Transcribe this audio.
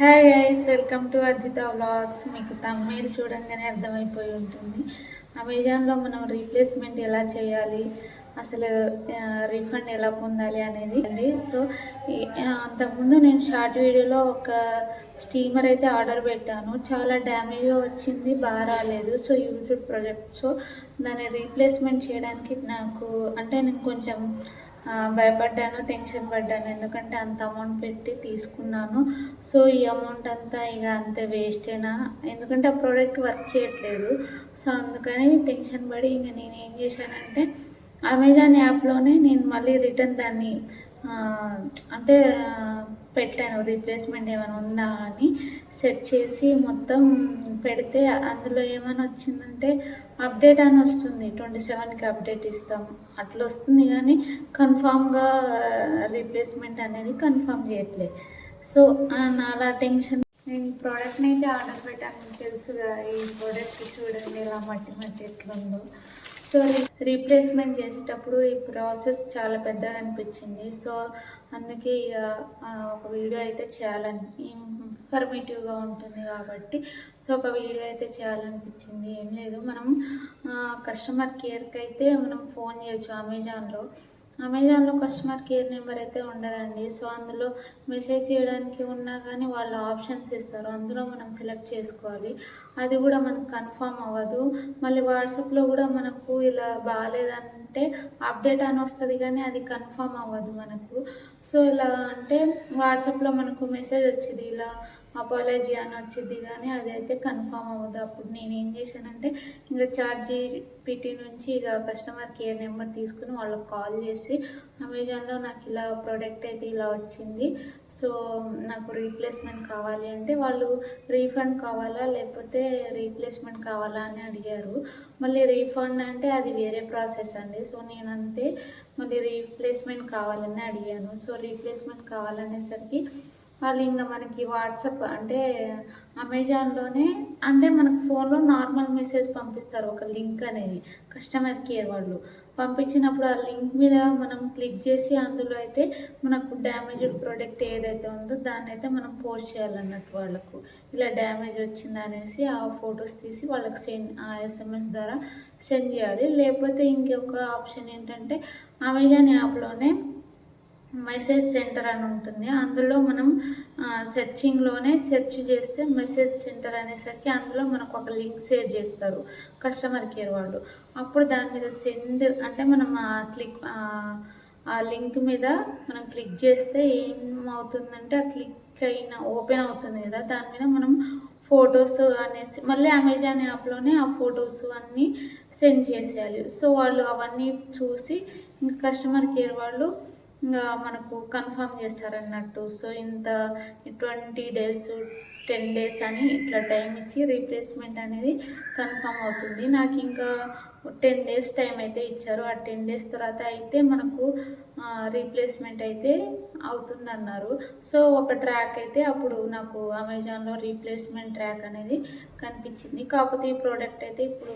Hi guys, welcome to Advitha vlogs. మీకు thumbnail చూడంగానే అర్థమైపోయి ఉంటుంది. అమెజాన్లో మనం రీప్లేస్మెంట్ ఎలా చేయాలి, అసలు రీఫండ్ ఎలా పొందాలి అనేది అండి. సో అంతకుముందు నేను షార్ట్ వీడియోలో ఒక స్టీమర్ అయితే ఆర్డర్ పెట్టాను. చాలా డ్యామేజ్గా వచ్చింది, బాగా రాలేదు. So used product. సో దాన్ని రీప్లేస్మెంట్ చేయడానికి నాకు నేను కొంచెం భయపడ్డాను, టెన్షన్ పడ్డాను. ఎందుకంటే అంత అమౌంట్ పెట్టి తీసుకున్నాను. సో ఈ అమౌంట్ అంతా ఇక అంతే వేస్టేనా, ఎందుకంటే ఆ ప్రోడక్ట్ వర్క్ చేయట్లేదు. సో అందుకని టెన్షన్ పడి ఇంక నేను ఏం చేశానంటే అమెజాన్ యాప్లోనే నేను మళ్ళీ రిటర్న్ దాన్ని అంటే పెట్టాను, రీప్లేస్మెంట్ ఏమైనా ఉందా అని సెట్ చేసి మొత్తం పెడితే అందులో ఏమైనా వచ్చిందంటే అప్డేట్ అని వస్తుంది. 27కి అప్డేట్ ఇస్తాం అట్లా వస్తుంది, కానీ కన్ఫామ్గా రీప్లేస్మెంట్ అనేది కన్ఫామ్ చేయట్లేదు. సో నాలా టెన్షన్. నేను ఈ ప్రోడక్ట్ని అయితే ఆర్డర్ పెట్టాను, తెలుసుగా. ఈ ప్రోడక్ట్ చూడండి ఎలా మట్టి మట్టి ఎట్లుందో. సో రీప్లేస్మెంట్ చేసేటప్పుడు ఈ ప్రాసెస్ చాలా పెద్దగా అనిపించింది. సో అందుకే ఇక ఒక వీడియో అయితే చేయాలని, ఇన్ఫర్మేటివ్గా ఉంటుంది కాబట్టి సో ఒక వీడియో అయితే చేయాలనిపించింది. ఏం లేదు, మనం కస్టమర్ కేర్కి అయితే మనం ఫోన్ చేయొచ్చు. అమెజాన్లో కస్టమర్ కేర్ నెంబర్ అయితే ఉండదండి. సో అందులో మెసేజ్ చేయడానికి ఉన్నా కానీ వాళ్ళు ఆప్షన్స్ ఇస్తారు, అందులో మనం సెలెక్ట్ చేసుకోవాలి. అది కూడా మనకు కన్ఫామ్ అవ్వదు. మళ్ళీ వాట్సాప్లో కూడా మనకు ఇలా బాగాలేదంటే అప్డేట్ అని వస్తుంది, కానీ అది కన్ఫామ్ అవ్వదు మనకు. సో ఇలా అంటే వాట్సాప్లో మనకు మెసేజ్ వచ్చింది, ఇలా అపాలజీ అని వచ్చింది, కానీ అదైతే కన్ఫామ్ అవ్వదు. అప్పుడు నేను ఏం చేశానంటే ఇంకా ChatGPT నుంచి ఇక కస్టమర్ కేర్ నెంబర్ తీసుకుని వాళ్ళకి కాల్ చేసి, అమెజాన్లో నాకు ఇలా ప్రోడక్ట్ అయితే ఇలా వచ్చింది, సో నాకు రీప్లేస్మెంట్ కావాలి అంటే వాళ్ళు రీఫండ్ కావాలా లేకపోతే రీప్లేస్మెంట్ కావాలా అని అడిగారు. మళ్ళీ రీఫండ్ అంటే అది వేరే ప్రాసెస్ అండి. సో నేనంటే మళ్ళీ రీప్లేస్మెంట్ కావాలని అడిగాను. సో రీప్లేస్మెంట్ కావాలనేసరికి వాళ్ళు ఇంకా మనకి వాట్సాప్ అంటే అమెజాన్లోనే మనకు ఫోన్లో నార్మల్ మెసేజ్ పంపిస్తారు, ఒక లింక్ అనేది కస్టమర్ కేర్ వాళ్ళు పంపించినప్పుడు ఆ లింక్ మీద మనం క్లిక్ చేసి అందులో అయితే మనకు డ్యామేజ్డ్ ప్రోడక్ట్ ఏదైతే ఉందో దాన్ని అయితే మనం పోస్ట్ చేయాలన్నట్టు. వాళ్ళకు ఇలా డ్యామేజ్ వచ్చింది అనేసి ఆ ఫొటోస్ తీసి వాళ్ళకి SMS ద్వారా సెండ్ చేయాలి. లేకపోతే ఇంకొక ఆప్షన్ ఏంటంటే అమెజాన్ యాప్లోనే మెసేజ్ సెంటర్ అని ఉంటుంది. అందులో మనం సెర్చింగ్లోనే సెర్చ్ చేస్తే మెసేజ్ సెంటర్ అనేసరికి అందులో మనకు ఒక లింక్ షేర్ చేస్తారు కస్టమర్ కేర్ వాళ్ళు. అప్పుడు దాని మీద సెండ్ అంటే మనం ఆ లింక్ మీద మనం క్లిక్ చేస్తే ఏమవుతుందంటే ఆ క్లిక్ అయిన ఓపెన్ అవుతుంది కదా, దాని మీద మనం ఫొటోస్ అనేసి మళ్ళీ అమెజాన్ యాప్లోనే ఆ ఫొటోస్ అన్నీ సెండ్ చేసేయాలి. సో వాళ్ళు అవన్నీ చూసి ఇంకా కస్టమర్ కేర్ వాళ్ళు ఇంకా మనకు కన్ఫర్మ్ చేస్తారన్నట్టు. సో ఇంత 20 days 10 days అని ఇట్లా టైం ఇచ్చి రీప్లేస్మెంట్ అనేది కన్ఫర్మ్ అవుతుంది. నాకు ఇంకా 10 days టైం అయితే ఇచ్చారు. ఆ 10 days తర్వాత అయితే మనకు రీప్లేస్మెంట్ అయితే అవుతుందన్నారు. సో ఒక ట్రాక్ అయితే అప్పుడు నాకు అమెజాన్లో రీప్లేస్మెంట్ ట్రాక్ అనేది కనిపించింది. కాకపోతే ఈ ప్రోడక్ట్ అయితే ఇప్పుడు